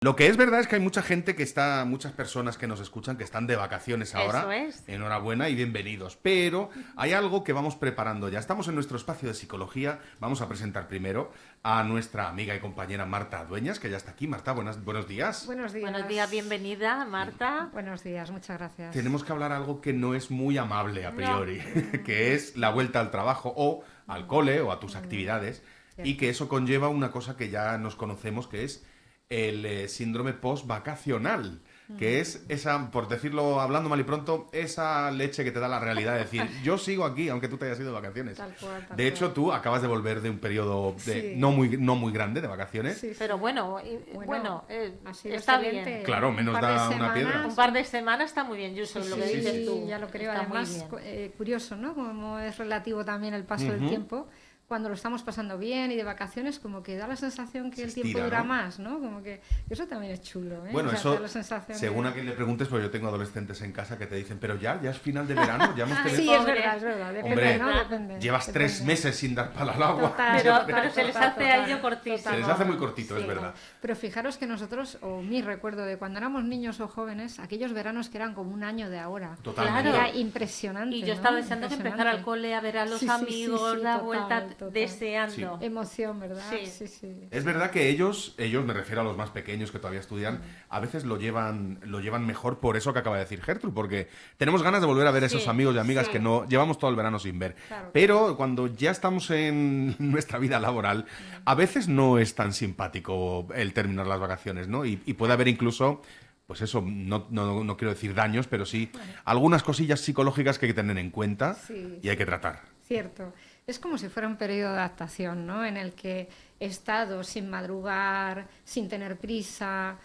Lo que es verdad es que hay mucha gente muchas personas que nos escuchan que están de vacaciones ahora. Eso es. Enhorabuena y bienvenidos. Pero hay algo que vamos preparando ya. Estamos en nuestro espacio de psicología. Vamos a presentar primero a nuestra amiga y compañera Marta Dueñas, que ya está aquí. Marta, buenos días. Buenos días. Buenos días, bienvenida, Marta. Buenos días, muchas gracias. Tenemos que hablar algo que no es muy amable a priori, que es la vuelta al trabajo o al cole o a tus actividades. Y que eso conlleva una cosa que ya nos conocemos, que es el síndrome post-vacacional, que es esa, por decirlo hablando mal y pronto, esa leche que te da la realidad de decir, yo sigo aquí aunque tú te hayas ido de vacaciones. Tal cual, tal De hecho, cual. tú acabas de volver de un periodo Sí. no muy grande de vacaciones. Sí, sí. Pero bueno, Ha sido está excelente. bien. Claro, menos Un par de da una semanas. piedra. Un par de semanas está muy bien, Yuso, lo que sí, dices sí. tú. Ya lo creo. Está muy Además, bien. curioso, ¿no? Como es relativo también el paso del tiempo. Cuando lo estamos pasando bien y de vacaciones, como que da la sensación que Se el tiempo estira, dura ¿no? más, ¿no? Como que eso también es chulo, ¿eh? Bueno, O sea, eso, da la sensación según a quien le preguntes, pues yo tengo adolescentes en casa que te dicen, pero ya es final de verano, ya hemos Ay, tenido... Sí, es Pobre. verdad, es verdad. Depende, Hombre, ¿no? Depende. Llevas 3 depende. meses sin dar pala al agua. Total, Pero total, se les total, hace a ello total, cortísimo. Se les hace muy cortito, Sí. es verdad. Pero fijaros que nosotros, o mi recuerdo de cuando éramos niños o jóvenes, aquellos veranos que eran como un año de ahora. Totalmente. Claro. Era impresionante. Y yo ¿no? estaba deseando que empezara al Impresionante. cole, a ver a los Sí, sí, amigos, sí, sí, la total, vuelta, total. deseando. Emoción, ¿verdad? Sí. Sí, sí. Es verdad que ellos, me refiero a los más pequeños que todavía estudian, a veces lo llevan mejor por eso que acaba de decir Gertrude, porque tenemos ganas de volver a ver a esos Sí, amigos y amigas sí. que no llevamos todo el verano sin ver. Claro. Pero cuando ya estamos en nuestra vida laboral, a veces no es tan simpático el terminar las vacaciones, ¿no? Y puede haber incluso, pues eso, no quiero decir daños, pero sí algunas cosillas psicológicas que hay que tener en cuenta Sí, y hay que tratar. Cierto. Es como si fuera un periodo de adaptación, ¿no? En el que he estado sin madrugar, sin tener prisa,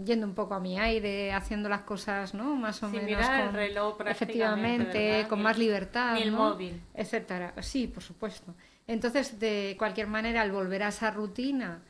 yendo un poco a mi aire, haciendo las cosas, ¿no? Más o Sin menos mirar el reloj prácticamente, efectivamente, ¿verdad? con Ni más el- libertad, ni el ¿no? móvil. Etcétera. Sí, por supuesto. Entonces, de cualquier manera, al volver a esa rutina,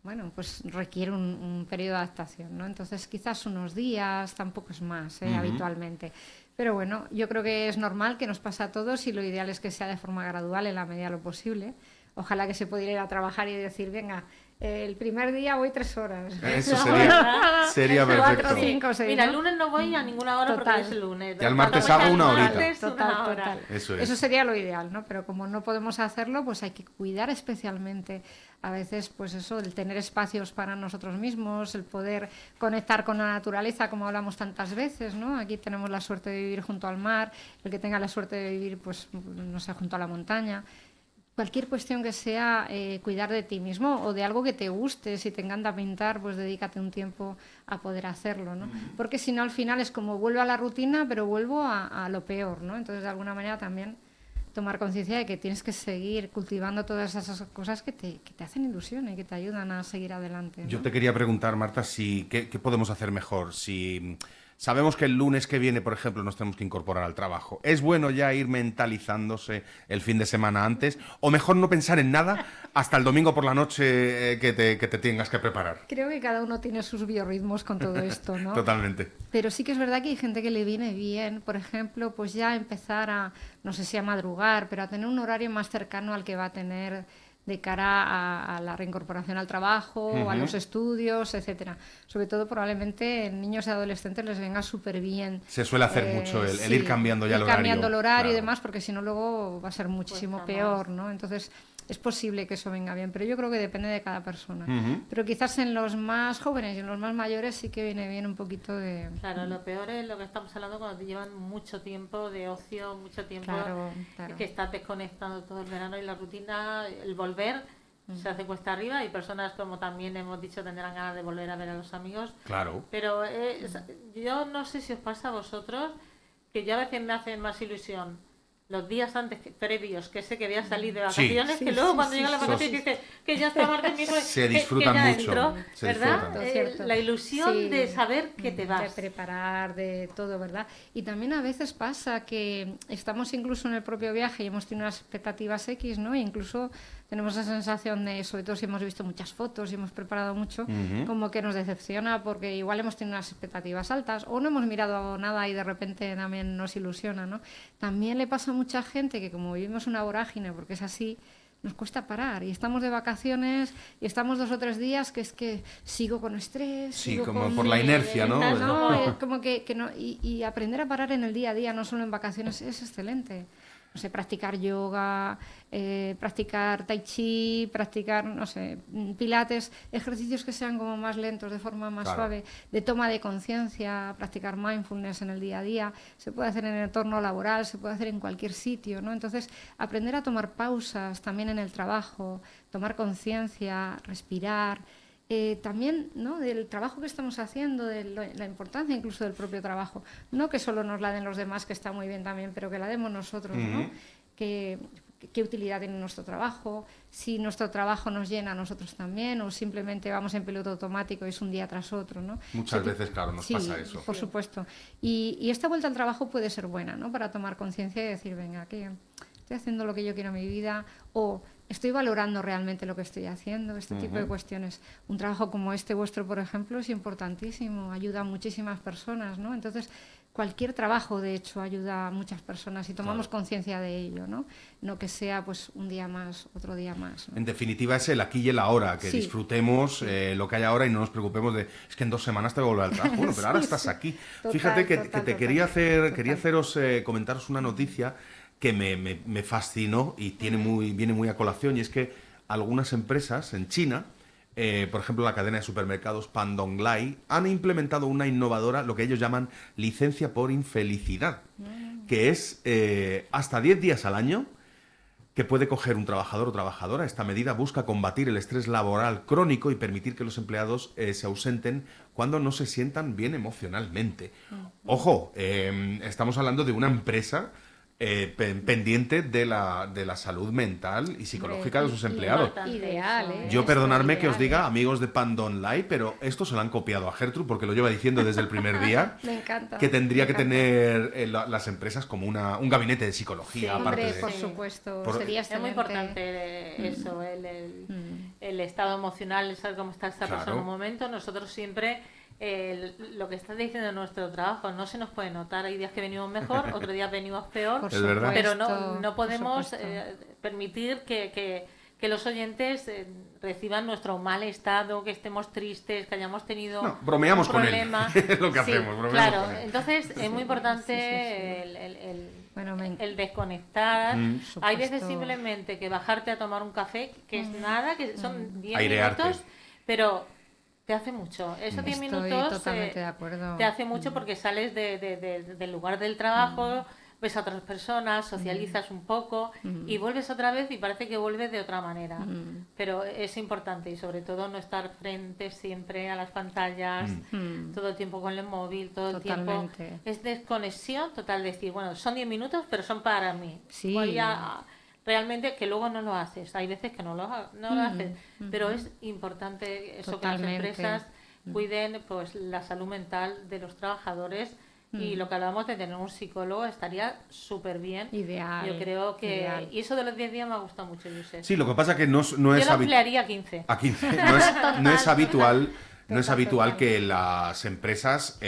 bueno, pues requiere un periodo de adaptación, ¿no? Entonces, quizás unos días, tampoco es más, habitualmente. Pero bueno, yo creo que es normal, que nos pasa a todos, y lo ideal es que sea de forma gradual en la medida de lo posible. Ojalá que se pudiera ir a trabajar y decir, venga, el primer día voy 3 horas. Eso ¿verdad? sería Cuatro, perfecto. cinco, seis, Mira, ¿no? el lunes no voy a ninguna hora porque Total. es el lunes. Y al martes Cuando hago voy una al horita. martes, Total, una hora. total. Eso es. Eso sería lo ideal, ¿no? Pero como no podemos hacerlo, pues hay que cuidar especialmente a veces, pues eso, el tener espacios para nosotros mismos, el poder conectar con la naturaleza, como hablamos tantas veces, ¿no? Aquí tenemos la suerte de vivir junto al mar, el que tenga la suerte de vivir, pues, no sé, junto a la montaña. Cualquier cuestión que sea cuidar de ti mismo o de algo que te guste. Si te encanta pintar, pues dedícate un tiempo a poder hacerlo, ¿no? Porque si no, al final es como vuelvo a la rutina, pero vuelvo a lo peor, ¿no? Entonces, de alguna manera también tomar conciencia de que tienes que seguir cultivando todas esas cosas que te hacen ilusión y que te ayudan a seguir adelante, ¿no? Yo te quería preguntar, Marta, ¿qué podemos hacer mejor? Si sabemos que el lunes que viene, por ejemplo, nos tenemos que incorporar al trabajo, ¿es bueno ya ir mentalizándose el fin de semana antes? ¿O mejor no pensar en nada hasta el domingo por la noche que te tengas que preparar? Creo que cada uno tiene sus biorritmos con todo esto, ¿no? Totalmente. Pero sí que es verdad que hay gente que le viene bien, por ejemplo, pues ya empezar a, no sé si a madrugar, pero a tener un horario más cercano al que va a tener de cara a la reincorporación al trabajo, o a los estudios, etcétera. Sobre todo, probablemente en niños y adolescentes les venga súper bien. Se suele hacer mucho el ir cambiando ya el horario. cambiando el horario y Claro. demás, porque si no luego va a ser muchísimo Cuesta peor, ¿no? Entonces, es posible que eso venga bien, pero yo creo que depende de cada persona. Ujú. Pero quizás en los más jóvenes y en los más mayores sí que viene bien un poquito de... Claro, lo peor es lo que estamos hablando cuando te llevan mucho tiempo de ocio, mucho tiempo Claro, claro. que estás desconectando todo el verano y la rutina, el volver se hace cuesta arriba y personas, como también hemos dicho, tendrán ganas de volver a ver a los amigos. Claro. Pero yo no sé si os pasa a vosotros que yo a veces me hacen más ilusión los días antes previos que sé que voy a salir de Sí. vacaciones, Sí, que luego sí, cuando sí, llega la sí. vacaciones dices que ya está martes, miércoles, Se que disfrutan ya mucho, entro, se ¿verdad? disfrutan. Cierto. La ilusión Sí. de saber que te De vas. preparar, de todo, ¿verdad? Y también a veces pasa que estamos incluso en el propio viaje y hemos tenido unas expectativas X, ¿no? E incluso tenemos la sensación de, sobre todo si hemos visto muchas fotos y hemos preparado mucho, como que nos decepciona porque igual hemos tenido unas expectativas altas o no hemos mirado nada y de repente también nos ilusiona, ¿no? También le pasa a mucha gente que como vivimos una vorágine, porque es así, nos cuesta parar y estamos de vacaciones y estamos 2 o 3 días que es que sigo con estrés. Sí, sigo como con... por la inercia, ¿no? No, es como que no, y aprender a parar en el día a día, no solo en vacaciones, es excelente. No sé, practicar yoga, practicar tai chi, practicar, no sé, pilates, ejercicios que sean como más lentos, de forma más suave, de toma de conciencia, practicar mindfulness en el día a día, se puede hacer en el entorno laboral, se puede hacer en cualquier sitio, ¿no? Entonces, aprender a tomar pausas también en el trabajo, tomar conciencia, respirar, también, ¿no?, del trabajo que estamos haciendo, de la importancia incluso del propio trabajo. No que solo nos la den los demás, que está muy bien también, pero que la demos nosotros, ¿no? ¿Qué utilidad tiene nuestro trabajo? Si nuestro trabajo nos llena a nosotros también, o simplemente vamos en piloto automático y es un día tras otro, ¿no? Muchas veces, claro, nos pasa eso. Por supuesto. Y esta vuelta al trabajo puede ser buena, ¿no?, para tomar conciencia y decir, venga, que estoy haciendo lo que yo quiero en mi vida, o estoy valorando realmente lo que estoy haciendo, este tipo de cuestiones. Un trabajo como este vuestro, por ejemplo, es importantísimo, ayuda a muchísimas personas, ¿no? Entonces, cualquier trabajo, de hecho, ayuda a muchas personas y tomamos conciencia de ello, ¿no? No que sea, pues, un día más, otro día más, ¿no? En definitiva, es el aquí y el ahora, que disfrutemos lo que hay ahora y no nos preocupemos de, es que en 2 semanas te voy a volver al trabajo. Bueno, pero ahora estás aquí. Total, Fíjate que te quería total. comentaros una noticia que me fascinó y viene muy a colación, y es que algunas empresas en China, por ejemplo la cadena de supermercados Pandonglai, han implementado una innovadora, lo que ellos llaman licencia por infelicidad, que es hasta 10 días al año que puede coger un trabajador o trabajadora. Esta medida busca combatir el estrés laboral crónico y permitir que los empleados se ausenten cuando no se sientan bien emocionalmente. Ojo, estamos hablando de una empresa pendiente de la salud mental y psicológica de sus empleados. Ideal, ¿eh? Yo perdonadme Esto que os ideal, diga, amigos de Pandonlai, pero esto se lo han copiado a Gertrude porque lo lleva diciendo desde el primer día. Me encanta. Que tendría que tener las empresas como un gabinete de psicología. Sí, aparte Hombre, de... por supuesto, Por- sería Es muy excelente. importante eso, el estado emocional, el saber cómo está esta persona en un momento. Nosotros siempre, lo que estás diciendo de nuestro trabajo, no se nos puede notar. Hay días que venimos mejor, otros días venimos peor, Por Es verdad. pero supuesto, no podemos por supuesto. permitir que los oyentes reciban nuestro mal estado, que estemos tristes, que hayamos tenido No, bromeamos un con él. problema. Es lo que Sí, hacemos, bromeamos claro, con él. entonces es muy importante Bueno, el desconectar. Por Hay veces supuesto. simplemente que bajarte a tomar un café, que es nada, que son 10 Airearte. minutos, pero te hace mucho. Esos 10 Estoy minutos totalmente de acuerdo. te hace mucho porque sales del lugar del trabajo, ves a otras personas, socializas un poco y vuelves otra vez y parece que vuelves de otra manera. Pero es importante y sobre todo no estar frente siempre a las pantallas, todo el tiempo con el móvil, todo el tiempo. Totalmente. Es desconexión total, decir, bueno, son 10 minutos, pero son para mí. Sí. Voy a realmente que luego no lo haces. Hay veces que no lo haces, pero es importante eso, que las Totalmente. empresas cuiden pues la salud mental de los trabajadores. Y lo que hablábamos de tener un psicólogo estaría súper bien. Ideal, Yo creo que... ideal. Y eso de los 10 días me ha gustado mucho, Josep. Sí, lo que pasa que no Yo es lo habitual. ampliaría a 15. A 15. No es habitual. No es Total, habitual total. que las empresas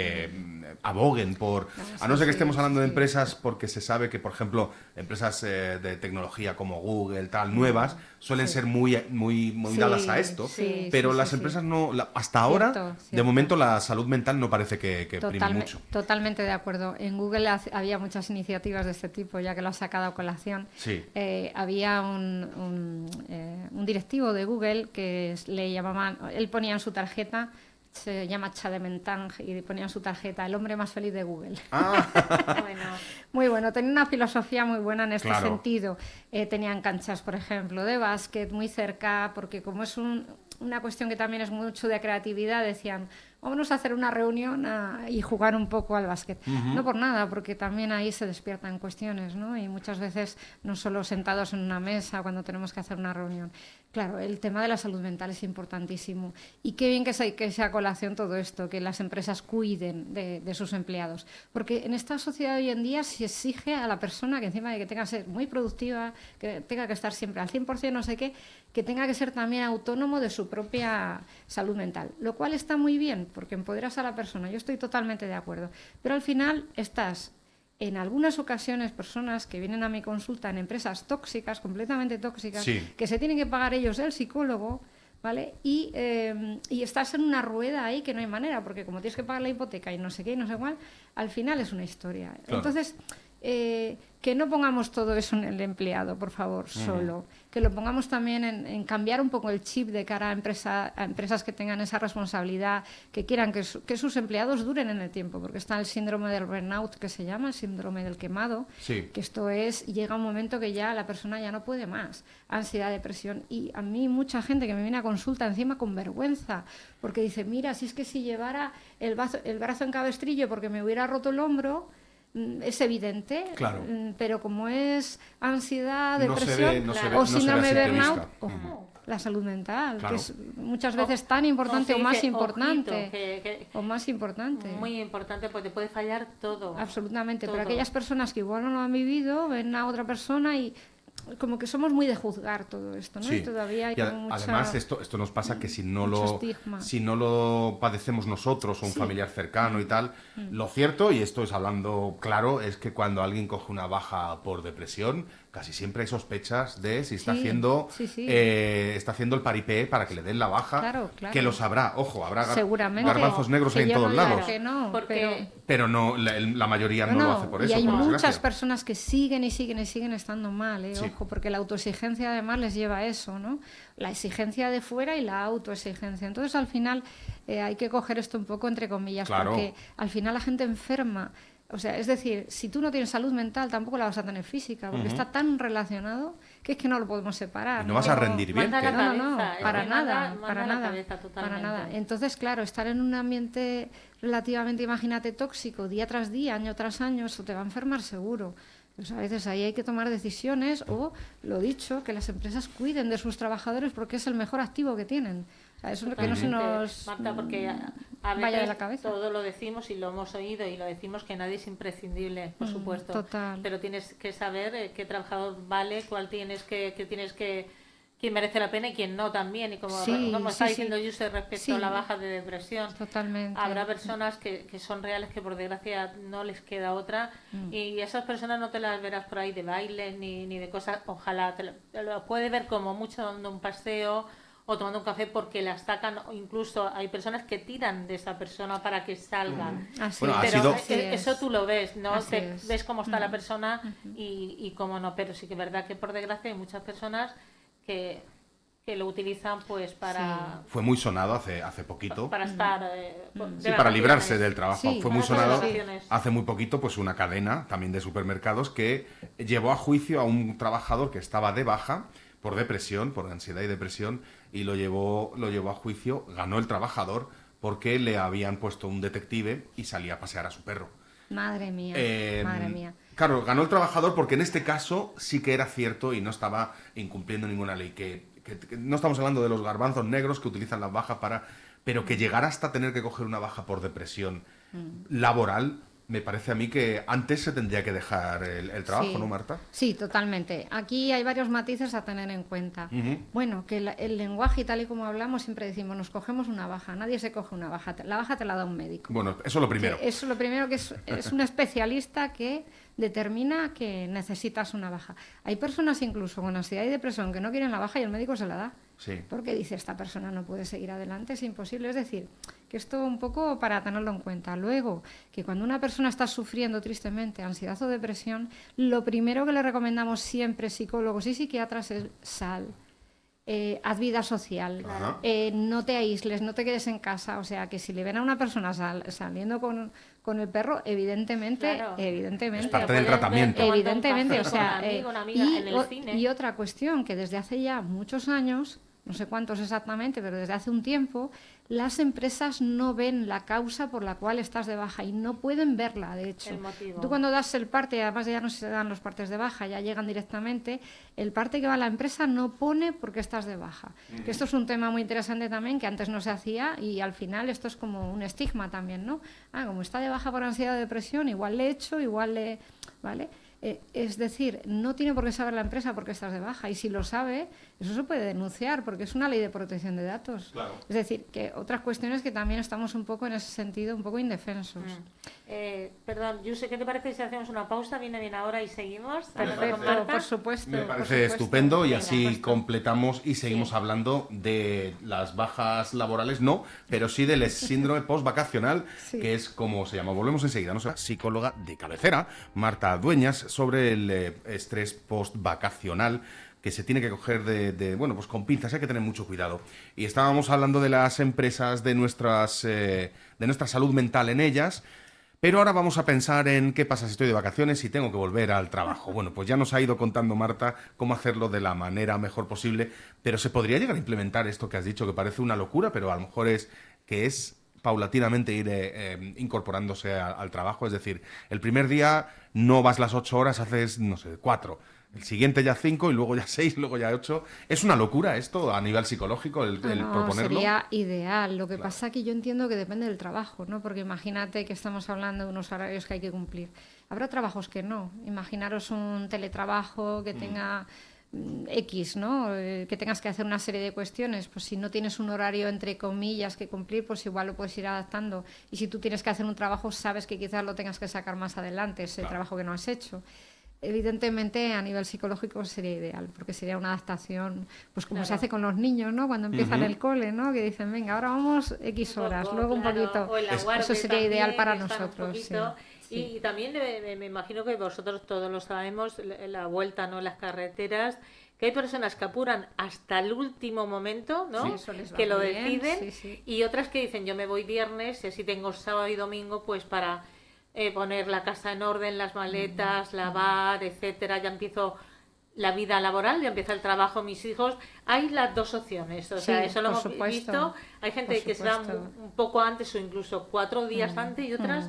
aboguen por... A no ser que estemos hablando de empresas porque se sabe que, por ejemplo, empresas de tecnología como Google, tal, nuevas, suelen ser muy Sí, dadas a esto, sí, pero sí, las sí, empresas sí. no... hasta ahora, Cierto, de cierto. momento, la salud mental no parece que prime mucho. Totalmente de acuerdo. En Google había muchas iniciativas de este tipo, ya que lo has sacado a colación. Sí. Había un directivo de Google que le llamaban, él ponía en su tarjeta, se llama Chadementang, y ponía en su tarjeta el hombre más feliz de Google. Bueno, Muy bueno, tenía una filosofía muy buena en este Claro. sentido. Tenían canchas, por ejemplo, de básquet muy cerca, porque como es una cuestión que también es mucho de creatividad, decían, vámonos a hacer una reunión y jugar un poco al básquet. No por nada, porque también ahí se despiertan cuestiones, ¿no? Y muchas veces no solo sentados en una mesa cuando tenemos que hacer una reunión. Claro, el tema de la salud mental es importantísimo. Y qué bien que sea a colación todo esto, que las empresas cuiden de sus empleados. Porque en esta sociedad hoy en día se exige a la persona que encima de que tenga que ser muy productiva, que tenga que estar siempre al 100%, no sé qué, que tenga que ser también autónomo de su propia salud mental. Lo cual está muy bien, porque empoderas a la persona. Yo estoy totalmente de acuerdo. Pero al final estás en algunas ocasiones personas que vienen a mi consulta en empresas tóxicas, completamente tóxicas, Sí. que se tienen que pagar ellos el psicólogo, ¿vale? Y estás en una rueda ahí que no hay manera, porque como tienes que pagar la hipoteca y no sé qué y no sé cuál, al final es una historia. Claro. Entonces, que no pongamos todo eso en el empleado, por favor, solo. Que lo pongamos también en cambiar un poco el chip de cara a empresas que tengan esa responsabilidad, que quieran que sus empleados duren en el tiempo, porque está el síndrome del burnout, que se llama, el síndrome del quemado, Sí. que esto es, llega un momento que ya la persona ya no puede más, ansiedad, depresión, y a mí mucha gente que me viene a consulta encima con vergüenza, porque dice, mira, si es que si llevara el brazo en cabestrillo porque me hubiera roto el hombro, es evidente, Claro. Pero como es ansiedad, No se depresión ve- no se ve- o no se ve a síndrome de simple burnout, vista. ojo, la salud mental, Claro. que es muchas veces tan importante se o más dice, importante, ojito, que o más importante. muy importante, porque te puede fallar todo. Absolutamente, Todo. pero aquellas personas que igual no lo han vivido, ven a otra persona y como que somos muy de juzgar todo esto, ¿no? Sí. Y todavía hay Y como mucha... además esto nos pasa que si no mucho lo estigma. si no lo padecemos nosotros o un familiar cercano y tal, lo cierto, y esto es hablando claro, es que cuando alguien coge una baja por depresión, casi siempre hay sospechas de si está Sí, haciendo sí. está haciendo el paripé para que le den la baja, Claro, claro. que lo sabrá, ojo, habrá Seguramente. garbanzos negros Que ahí en yo todos no digo lados, que no, Porque pero no la mayoría no, lo hace por y eso, hay por muchas desgracia. personas que siguen y siguen y siguen estando mal, Sí. ojo, porque la autoexigencia además les lleva a eso, ¿no? La exigencia de fuera y la autoexigencia. Entonces, al final, hay que coger esto un poco entre comillas, Claro. porque al final la gente enferma. O sea, es decir, si tú no tienes salud mental, tampoco la vas a tener física, porque está tan relacionado que es que no lo podemos separar. Y no vas a rendir bien, manda que- la No, cabeza, es para que nada, manda para la nada, cabeza para totalmente. nada. Entonces, claro, estar en un ambiente relativamente, imagínate, tóxico, día tras día, año tras año, eso te va a enfermar seguro. Pues a veces ahí hay que tomar decisiones o, lo dicho, que las empresas cuiden de sus trabajadores porque es el mejor activo que tienen. O sea, eso es lo que no se nos Marta, porque a vaya veces de la cabeza. todo lo decimos y lo hemos oído y lo decimos que nadie es imprescindible, por supuesto. total. Pero tienes que saber qué trabajador vale, cuál tienes que quién merece la pena y quién no también. Y como Sí, está sí, diciendo sí. Yuse respecto Sí. a la baja de depresión, Totalmente. habrá personas que son reales que por desgracia no les queda otra y esas personas no te las verás por ahí de baile ni de cosas, ojalá te lo puedes ver como mucho dando un paseo o tomando un café porque la sacan, o incluso hay personas que tiran de esa persona para que salgan. Así Bueno, ha es. Pero sido- Así es. eso tú lo ves, ¿no? Así Te es. ves cómo está la persona y cómo no, pero sí que es verdad que por desgracia hay muchas personas que lo utilizan pues para, Fue muy sonado hace poquito. para estar Sí, de para vacaciones. librarse del trabajo. Sí, Fue muy para sonado vacaciones. hace muy poquito, pues una cadena también de supermercados que llevó a juicio a un trabajador que estaba de baja por depresión, por ansiedad y depresión, y lo llevó a juicio, ganó el trabajador porque le habían puesto un detective y salía a pasear a su perro. Madre mía, Eh, madre mía. Claro, ganó el trabajador porque en este caso sí que era cierto y no estaba incumpliendo ninguna ley. Que no estamos hablando de los garbanzos negros que utilizan las bajas para... Pero que llegar hasta tener que coger una baja por depresión laboral, me parece a mí que antes se tendría que dejar el trabajo, Sí. ¿no, Marta? Sí, totalmente. Aquí hay varios matices a tener en cuenta. Ujú. Bueno, que el lenguaje y tal y como hablamos, siempre decimos, nos cogemos una baja. Nadie se coge una baja. La baja te la da un médico. Bueno, eso es lo primero. Que eso lo primero que es un especialista que determina que necesitas una baja. Hay personas incluso con ansiedad y depresión que no quieren la baja y el médico se la da. Sí. Porque dice, esta persona no puede seguir adelante, es imposible. Es decir, que esto un poco para tenerlo en cuenta. Luego, que cuando una persona está sufriendo tristemente ansiedad o depresión, lo primero que le recomendamos siempre psicólogos y psiquiatras es sal. Haz vida social, Ajá. no te aísles, no te quedes en casa. O sea, que si le ven a una persona saliendo con el perro, evidentemente, Claro. evidentemente, Es parte del Puedes ver tratamiento. tomando un evidentemente, café o sea, con un amigo, una amiga en el cine. y otra cuestión que desde hace ya muchos años, no sé cuántos exactamente, pero desde hace un tiempo, las empresas no ven la causa por la cual estás de baja y no pueden verla, de hecho. El motivo. Tú cuando das el parte, además ya no se dan los partes de baja, ya llegan directamente, el parte que va a la empresa no pone por qué estás de baja. Que esto es un tema muy interesante también, que antes no se hacía y al final esto es como un estigma también, ¿no? Como está de baja por ansiedad o depresión, igual le echo, igual le... ¿Vale? Es decir, no tiene por qué saber la empresa porque estás de baja, y si lo sabe, eso se puede denunciar porque es una ley de protección de datos. Claro. Es decir, que otras cuestiones que también estamos un poco en ese sentido, un poco indefensos. Perdón, Yuse, ¿qué te parece si hacemos una pausa? Viene bien ahora y seguimos. Perfecto, por supuesto. Me por parece supuesto. estupendo y Venga, así pues, completamos y seguimos hablando de las bajas laborales, no, pero sí del síndrome postvacacional, Sí. que es como se llama. Volvemos enseguida. ¿No? Psicóloga de cabecera, Marta Dueñas, sobre el estrés postvacacional, que se tiene que coger bueno, pues con pinzas, hay que tener mucho cuidado. Y estábamos hablando de las empresas, de nuestra salud mental en ellas. Pero ahora vamos a pensar en qué pasa si estoy de vacaciones y tengo que volver al trabajo. Bueno, pues ya nos ha ido contando Marta cómo hacerlo de la manera mejor posible, pero se podría llegar a implementar esto que has dicho, que parece una locura, pero a lo mejor es paulatinamente ir incorporándose al trabajo. Es decir, el primer día no vas las 8 horas, haces, no sé, 4. El siguiente ya 5 y luego ya 6, luego ya 8. ¿Es una locura esto a nivel psicológico, el No, proponerlo? sería ideal. Lo que Claro. pasa que yo entiendo que depende del trabajo, ¿no? Porque imagínate que estamos hablando de unos horarios que hay que cumplir. Habrá trabajos que no. Imaginaros un teletrabajo que tenga X, ¿no? Que tengas que hacer una serie de cuestiones. Pues si no tienes un horario entre comillas que cumplir, pues igual lo puedes ir adaptando. Y si tú tienes que hacer un trabajo, sabes que quizás lo tengas que sacar más adelante, ese trabajo que no has hecho. Evidentemente, a nivel psicológico sería ideal, porque sería una adaptación, pues como se hace con los niños, ¿no? Cuando empiezan el cole, ¿no? Que dicen, venga, ahora vamos X horas, luego un poquito. O en la guardia Eso sería también, ideal para que están un nosotros. Sí. poquito. Sí. Y también me imagino que vosotros todos lo sabemos, la vuelta, ¿no? Las carreteras, que hay personas que apuran hasta el último momento, ¿no? Sí, eso les va que lo muy bien, deciden, sí, sí. y otras que dicen, yo me voy viernes y así tengo sábado y domingo, pues para poner la casa en orden, las maletas, lavar, etcétera, ya empiezo la vida laboral, ya empieza el trabajo, mis hijos. Hay las dos opciones, o sea, Sí, eso lo por hemos supuesto, visto. Hay gente por que se va supuesto. un poco antes o incluso 4 días antes, y otras,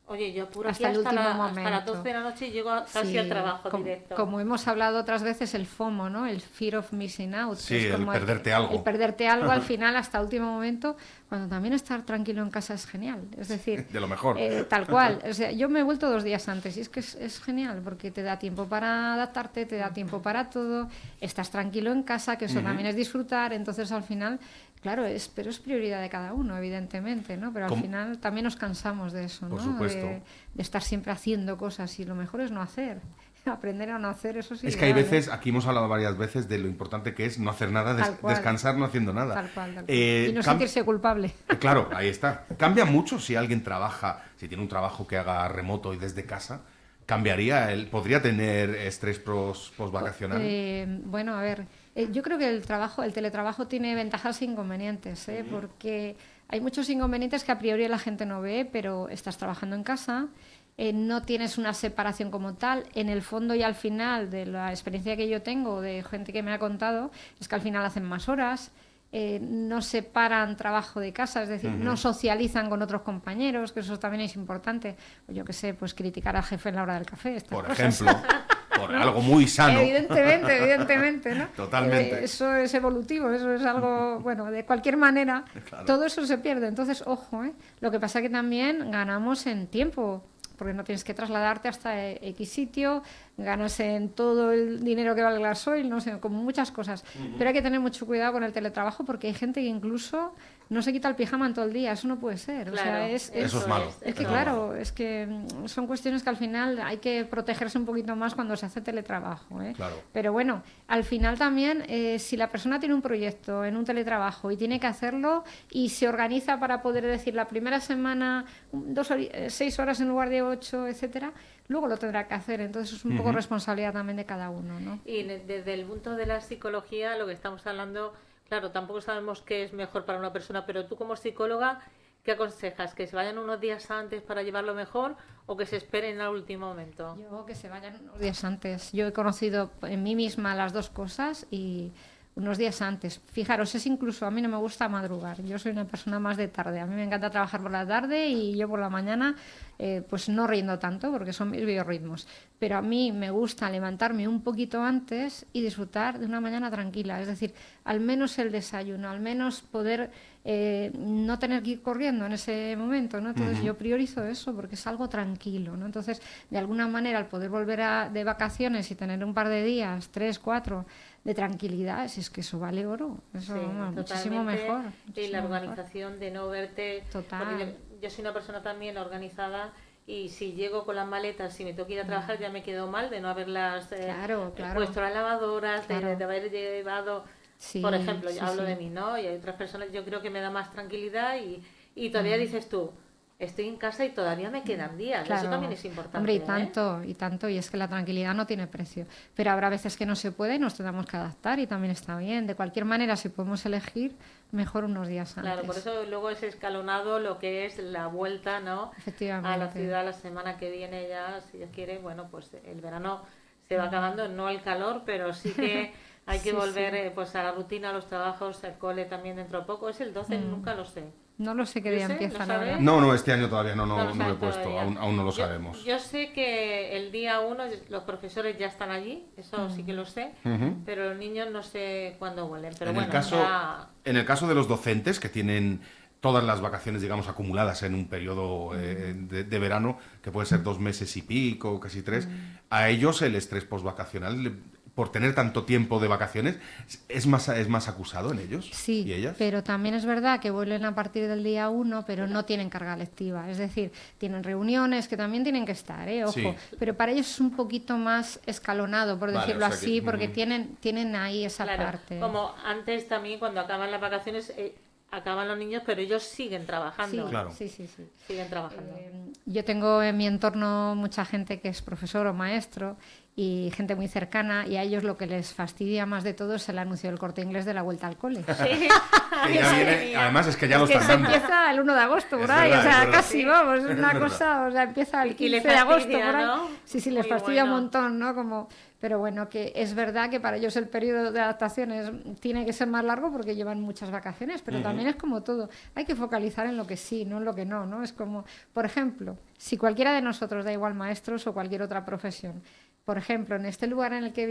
oye, yo apuro aquí Hasta el último hasta las momento. 12 de la noche y llego casi Sí, al trabajo directo. como hemos hablado otras veces, el FOMO, ¿no? El fear of missing out. Sí, que es el como perderte algo. El perderte algo al final hasta último momento, cuando también estar tranquilo en casa es genial. Es decir, De lo mejor. Tal cual. O sea, yo me he vuelto 2 días antes y es que es genial porque te da tiempo para adaptarte, te da tiempo para todo, estás tranquilo en casa, que eso también es disfrutar. Entonces, al final, claro, pero es prioridad de cada uno, evidentemente, ¿no? Pero al final también nos cansamos de eso, ¿no? Por supuesto. De estar siempre haciendo cosas y lo mejor es no hacer. Aprender a no hacer, eso sí. Es que hay veces, aquí hemos hablado varias veces de lo importante que es no hacer nada, Tal cual. descansar no haciendo nada. Tal cual. Y no sentirse culpable. Claro, ahí está. Cambia mucho si alguien trabaja, si tiene un trabajo que haga remoto y desde casa. ¿Cambiaría? ¿Podría tener estrés postvacacional? Bueno, a ver, yo creo que el teletrabajo tiene ventajas e inconvenientes, porque hay muchos inconvenientes que a priori la gente no ve, pero estás trabajando en casa, no tienes una separación como tal. En el fondo y al final, de la experiencia que yo tengo, de gente que me ha contado, es que al final hacen más horas. No separan trabajo de casa, es decir, no socializan con otros compañeros, que eso también es importante. Pues yo qué sé, pues criticar al jefe en la hora del café, estas Por cosas. ejemplo, por algo muy sano. Evidentemente, ¿no? Totalmente. Eso es evolutivo, eso es algo, bueno, de cualquier manera, Claro. todo eso se pierde. Entonces, ojo, lo que pasa es que también ganamos en tiempo, porque no tienes que trasladarte hasta X sitio, ganas en todo el dinero que vale el gasoil, no sé, como muchas cosas. Pero hay que tener mucho cuidado con el teletrabajo porque hay gente que incluso no se quita el pijama en todo el día, eso no puede ser. Claro, o sea, eso es malo. Es que Eso claro, malo. es que son cuestiones que al final hay que protegerse un poquito más cuando se hace teletrabajo. Claro. Pero bueno, al final también, si la persona tiene un proyecto en un teletrabajo y tiene que hacerlo y se organiza para poder decir la primera semana 6 horas en lugar de 8, etcétera, luego lo tendrá que hacer. Entonces es un poco responsabilidad también de cada uno, ¿no? Y desde el punto de la psicología, lo que estamos hablando, claro, tampoco sabemos qué es mejor para una persona, pero tú como psicóloga, ¿qué aconsejas? ¿Que se vayan unos días antes para llevarlo mejor o que se esperen al último momento? Yo que se vayan unos días antes. Yo he conocido en mí misma las dos cosas y unos días antes. Fijaros, es incluso, a mí no me gusta madrugar. Yo soy una persona más de tarde. A mí me encanta trabajar por la tarde y yo por la mañana pues no rindo tanto porque son mis biorritmos. Pero a mí me gusta levantarme un poquito antes y disfrutar de una mañana tranquila. Es decir, al menos el desayuno, al menos poder no tener que ir corriendo en ese momento, ¿no? Entonces yo priorizo eso porque es algo tranquilo, ¿no? Entonces, de alguna manera, al poder volver de vacaciones y tener un par de días, 3, 4, de tranquilidad, si es que eso vale oro, eso muchísimo mejor. Y la organización de no verte... Total. Porque yo soy una persona también organizada y si llego con las maletas, si me tengo que ir a trabajar, ya me quedo mal de no haberlas puesto a las lavadoras, de haber llevado... Por ejemplo, yo hablo de mí, ¿no? Y hay otras personas, yo creo que me da más tranquilidad y todavía dices tú, estoy en casa y todavía me quedan días. Eso también es importante. Hombre, y tanto, y es que la tranquilidad no tiene precio. Pero habrá veces que no se puede y nos tenemos que adaptar y también está bien. De cualquier manera, si podemos elegir, mejor unos días antes. Claro, por eso luego es escalonado lo que es la vuelta, ¿no? Efectivamente. A la ciudad la semana que viene ya, si Dios quiere, bueno, pues el verano se va acabando, no el calor, pero sí que... Hay que volver pues a la rutina, a los trabajos, al cole también dentro de poco. Es el 12, nunca lo sé. No lo sé qué día empieza. No, este año todavía no lo he puesto, aún no lo sabemos. Yo sé que el día 1 los profesores ya están allí, eso sí que lo sé, pero los niños no sé cuándo vuelven. Pero en el caso de los docentes que tienen todas las vacaciones, digamos, acumuladas en un periodo de verano, que puede ser 2 meses y pico, casi 3, a ellos el estrés postvacacional... por tener tanto tiempo de vacaciones, ¿es más acusado en ellos? Sí, y ellas? Pero también es verdad que vuelven a partir del día 1, pero no tienen carga lectiva. Es decir, tienen reuniones que también tienen que estar, ojo. Sí. Pero para ellos es un poquito más escalonado, por decirlo así, porque tienen ahí esa parte. Como antes también, cuando acaban las vacaciones... acaban los niños, pero ellos siguen trabajando. Sí, claro. Sí. Siguen trabajando. Yo tengo en mi entorno mucha gente que es profesor o maestro y gente muy cercana, y a ellos lo que les fastidia más de todo es el anuncio del Corte Inglés de la vuelta al cole. Sí. Además es que ya lo están dando. Empieza el 1 de agosto, por ahí, casi vamos, es una cosa, o sea, empieza el 15 de agosto, por ahí. ¿No? Sí, les fastidia un montón, ¿no? Pero bueno, que es verdad que para ellos el periodo de adaptaciones tiene que ser más largo porque llevan muchas vacaciones, pero también es como todo, hay que focalizar en lo que sí, no en lo que no, ¿no? Es como, por ejemplo, si cualquiera de nosotros, da igual maestros o cualquier otra profesión, por ejemplo, en este lugar en el que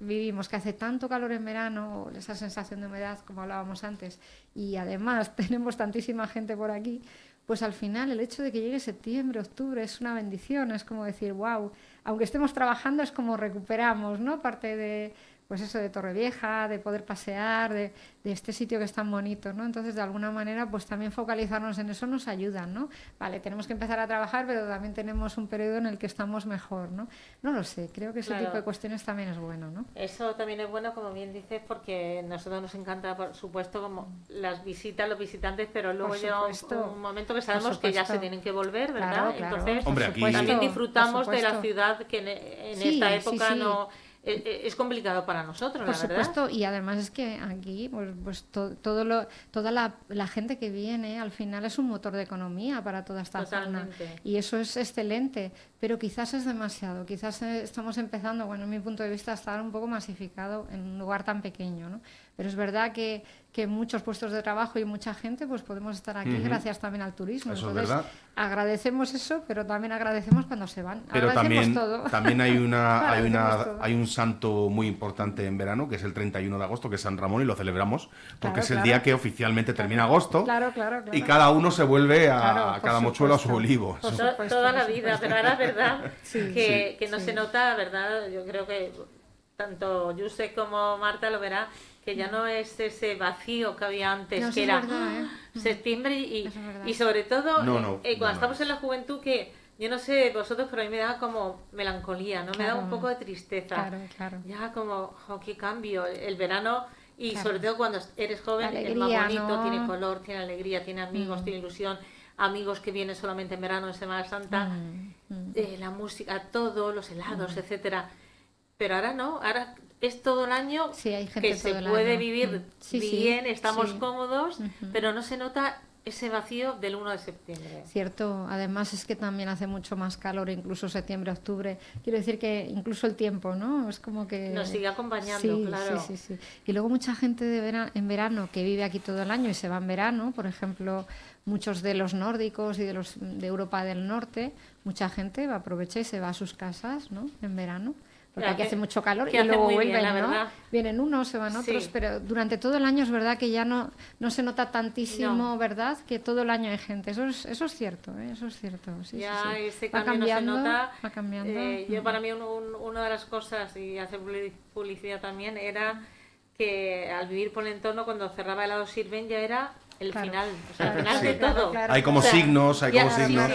vivimos, que hace tanto calor en verano, esa sensación de humedad, como hablábamos antes, y además tenemos tantísima gente por aquí, pues al final el hecho de que llegue septiembre, octubre, es una bendición, es como decir, wow, aunque estemos trabajando es como recuperamos, ¿no? Parte de, pues eso, de Torrevieja, de poder pasear, de este sitio que es tan bonito, ¿no? Entonces, de alguna manera, pues también focalizarnos en eso nos ayuda, ¿no? Vale, tenemos que empezar a trabajar, pero también tenemos un periodo en el que estamos mejor, ¿no? No lo sé, creo que ese tipo de cuestiones también es bueno, ¿no? Eso también es bueno, como bien dices, porque a nosotros nos encanta, por supuesto, como las visitas, los visitantes, pero luego llega un momento que sabemos que ya se tienen que volver, ¿verdad? Claro, entonces, hombre, aquí... también disfrutamos de la ciudad que en esta época no... Es complicado para nosotros, por la verdad. Por supuesto, y además es que aquí pues toda la gente que viene al final es un motor de economía para toda esta zona, y eso es excelente, pero quizás es demasiado, quizás estamos empezando, bueno, en mi punto de vista, a estar un poco masificado en un lugar tan pequeño, ¿no? Pero es verdad que muchos puestos de trabajo y mucha gente pues podemos estar aquí gracias también al turismo. Eso entonces es verdad. Agradecemos eso, pero también agradecemos cuando se van. Pero agradecemos todo. también hay un santo muy importante en verano, que es el 31 de agosto, que es San Ramón, y lo celebramos porque es el día que oficialmente termina agosto. Claro. Y cada uno se vuelve a cada mochuelo a su olivo. Toda la vida, pero ahora es verdad que no se nota, ¿verdad? Yo creo que tanto Yuse como Marta lo verá, que ya no es ese vacío que había antes, que era verdad, septiembre y sobre todo cuando estamos en la juventud, que yo no sé vosotros, pero a mí me da como melancolía, ¿no? Me da un poco de tristeza. Claro. Ya como, qué cambio, el verano, y sobre todo cuando eres joven, alegría, es más bonito, ¿no? Tiene color, tiene alegría, tiene amigos, tiene ilusión, amigos que vienen solamente en verano, en Semana Santa, la música, todo, los helados, etcétera. Pero ahora no, ahora es todo el año hay gente que se puede vivir bien, estamos cómodos, pero no se nota ese vacío del 1 de septiembre. Cierto, además es que también hace mucho más calor, incluso septiembre, octubre. Quiero decir que incluso el tiempo, ¿no? Es como que... Nos sigue acompañando, claro. Sí. Y luego mucha gente en verano que vive aquí todo el año y se va en verano, por ejemplo, muchos de los nórdicos y de Europa del Norte, mucha gente aprovecha y se va a sus casas, ¿no? En verano. porque aquí hace mucho calor que y hace luego muy vuelven, bien, la ¿no? verdad. Vienen unos, se van otros, Sí. pero durante todo el año es verdad que ya no se nota tantísimo, No. ¿verdad? Que todo el año hay gente. Eso es cierto, ¿eh? Eso es cierto. Sí, Ya sí, sí. ese Va cambio cambiando, no se nota. va cambiando. Yo para mí una de las cosas, y hacer publicidad también, era que al vivir por el entorno, cuando cerraba helado sirven, ya era el Claro. final, o sea, el final Sí. de todo. Claro. Hay como O sea, signos, hay ya, como sí, signos.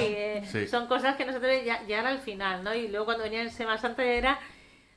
sí, son cosas que nosotros ya era el final, ¿no? Y luego cuando venía en Semana Santa ya era,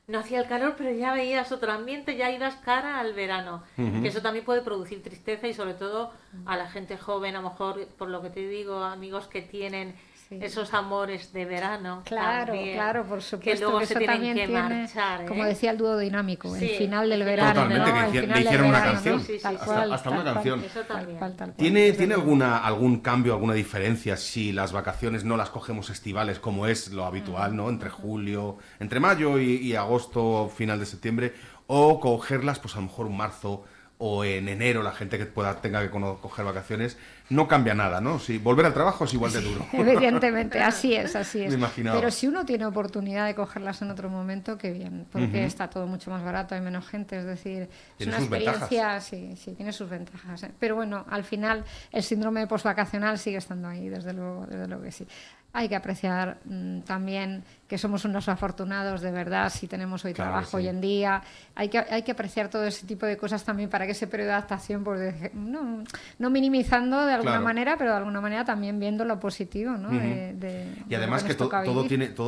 no hacía el calor, pero ya veías otro ambiente, ya ibas cara al verano. Que eso también puede producir tristeza y sobre todo a la gente joven, a lo mejor, por lo que te digo, amigos que tienen Sí. esos amores de verano. Claro, también, claro, por supuesto. que luego que se eso tienen también que tiene, marchar. como ¿eh? decía el dúo dinámico, Sí, el final del el verano. final del Totalmente, ¿no? que El le final del hicieron una verano, canción. ¿no? Sí, sí, Tal sí. cual, Hasta una tal cual. canción. Eso también. Tal cual. ¿Tiene Desde luego. algún cambio, alguna diferencia si las vacaciones no las cogemos estivales como es lo habitual, ¿no? Entre julio, entre mayo y agosto, final de septiembre, o cogerlas, pues a lo mejor en marzo o en enero, la gente que tenga que coger vacaciones, no cambia nada, ¿no? Si volver al trabajo es igual de duro. Evidentemente, así es, así es. Me imaginaba. Pero si uno tiene oportunidad de cogerlas en otro momento, qué bien, porque está todo mucho más barato, hay menos gente, es decir, es Tiene una sus ventajas. experiencia, sí, tiene sus ventajas. ¿Eh? Pero bueno, al final el síndrome postvacacional sigue estando ahí, desde luego que sí. Hay que apreciar también que somos unos afortunados de verdad si tenemos hoy Claro que trabajo sí. hoy en día. Hay que apreciar todo ese tipo de cosas también para que ese periodo de adaptación, pues, no minimizando de alguna Claro. manera, pero de alguna manera también viendo lo positivo, ¿no? Y además que todo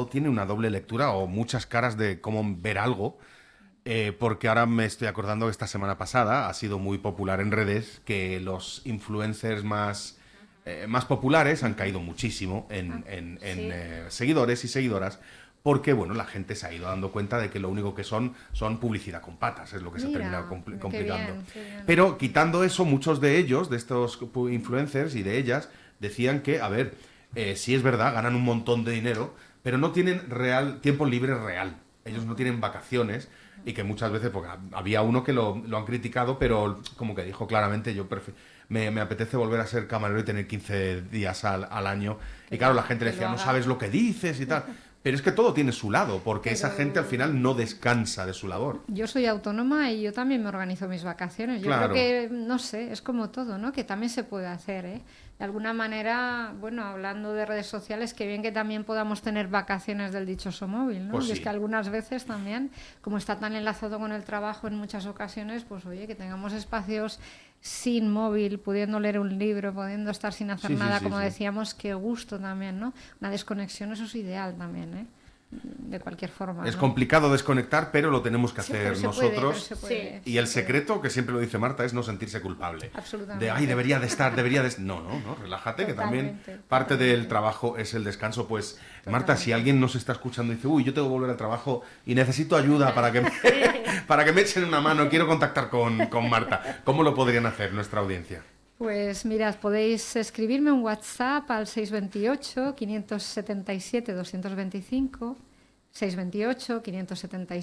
tiene una doble lectura o muchas caras de cómo ver algo. Porque ahora me estoy acordando que esta semana pasada ha sido muy popular en redes que los influencers más populares han caído muchísimo en seguidores y seguidoras. Porque, bueno, la gente se ha ido dando cuenta de que lo único que son publicidad con patas, es lo que se Mira, termina qué complicando. bien, qué bien. Pero quitando eso, muchos de ellos, de estos influencers y de ellas, decían que, a ver, sí es verdad, ganan un montón de dinero, pero no tienen tiempo libre real. Ellos no tienen vacaciones y que muchas veces, porque había uno que lo han criticado, pero como que dijo claramente, me apetece volver a ser camarero y tener 15 días al año. Y claro, la gente le decía, no sabes lo que dices y tal. Pero es que todo tiene su lado, porque esa gente al final no descansa de su labor. Yo soy autónoma y yo también me organizo mis vacaciones. Yo Claro. creo que, no sé, es como todo, ¿no? Que también se puede hacer, ¿eh? De alguna manera, bueno, hablando de redes sociales, que bien que también podamos tener vacaciones del dichoso móvil, ¿no? Pues Y es sí. que algunas veces también, como está tan enlazado con el trabajo en muchas ocasiones, pues oye, que tengamos espacios sin móvil, pudiendo leer un libro, pudiendo estar sin hacer Sí, sí, nada, sí, como sí. decíamos, qué gusto también, ¿no? Una desconexión, eso es ideal también, ¿eh? De cualquier forma. Es ¿no? complicado desconectar, pero lo tenemos que Sí, hacer pero se puede, nosotros. pero se puede, Y el se puede. secreto, que siempre lo dice Marta, es no sentirse culpable. Absolutamente. De, ay, debería de estar. No, relájate, que también Totalmente, parte totalmente. del trabajo es el descanso. Pues, Marta, si alguien nos está escuchando y dice, uy, yo tengo que volver al trabajo y necesito ayuda para que para que me echen una mano, quiero contactar con Marta, ¿cómo lo podrían hacer nuestra audiencia? Pues mirad, podéis escribirme un WhatsApp al 628-577-225,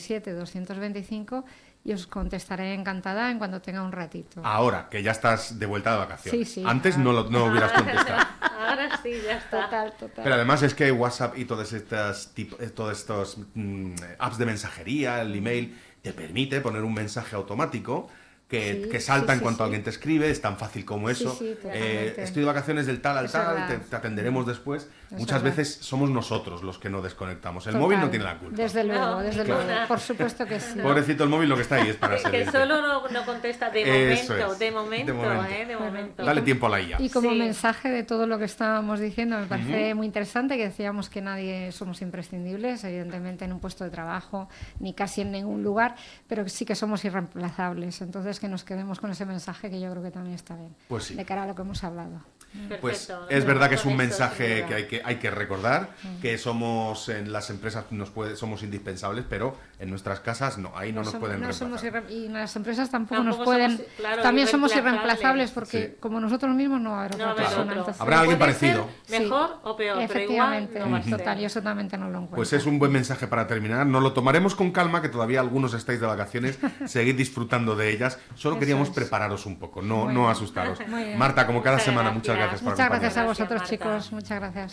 628-577-225 y os contestaré encantada en cuando tenga un ratito. Ahora, que ya estás de vuelta de vacaciones. Sí, sí, Antes claro. no hubieras contestado. Ahora sí, ya está. Total. Pero además es que WhatsApp y todos estos apps de mensajería, el email, te permite poner un mensaje automático Sí, que salta sí, en cuanto sí. alguien te escribe, es tan fácil como eso. Sí, totalmente. Estoy de vacaciones del tal al Es tal, verdad. te atenderemos después. Es Muchas verdad. veces somos nosotros los que no desconectamos. El Total. móvil no tiene la culpa. Desde luego, No, desde ninguna. luego. Por supuesto que sí. Pobrecito, el móvil lo que está ahí es para Que servirte. solo no contesta de Eso momento, es, de momento, de momento. de momento. Dale tiempo a la IA. Y como Sí. mensaje de todo lo que estábamos diciendo, me parece muy interesante que decíamos que nadie somos imprescindibles, evidentemente en un puesto de trabajo, ni casi en ningún lugar, pero que sí que somos irreemplazables. Entonces que nos quedemos con ese mensaje que yo creo que también está bien, Pues sí. de cara a lo que hemos hablado. Pues Perfecto. es verdad que es un Con eso, mensaje sin duda. que hay que recordar, que somos en las empresas somos indispensables, pero en nuestras casas no, ahí no nos somos- pueden no somos reemplazar. y las empresas tampoco nos Tampoco pueden, somos, claro, también somos irreemplazables. irreemplazables porque Sí. como nosotros mismos no va a haber No va otra a haber persona. otro. Entonces, Habrá alguien Puede parecido. ser mejor o peor, pero igual efectivamente, no va a ser. total, y eso también tenerlo en cuenta. Pues es un buen mensaje para terminar. Nos lo tomaremos con calma, que todavía algunos estáis de vacaciones. Seguid disfrutando de ellas. Solo Eso queríamos es. prepararos un poco, Muy no bien. asustaros. Muy bien. Marta, como cada Muchas semana, gracias. muchas gracias por Muchas gracias a acompañarnos. vosotros, Gracias, Marta. chicos. Muchas gracias.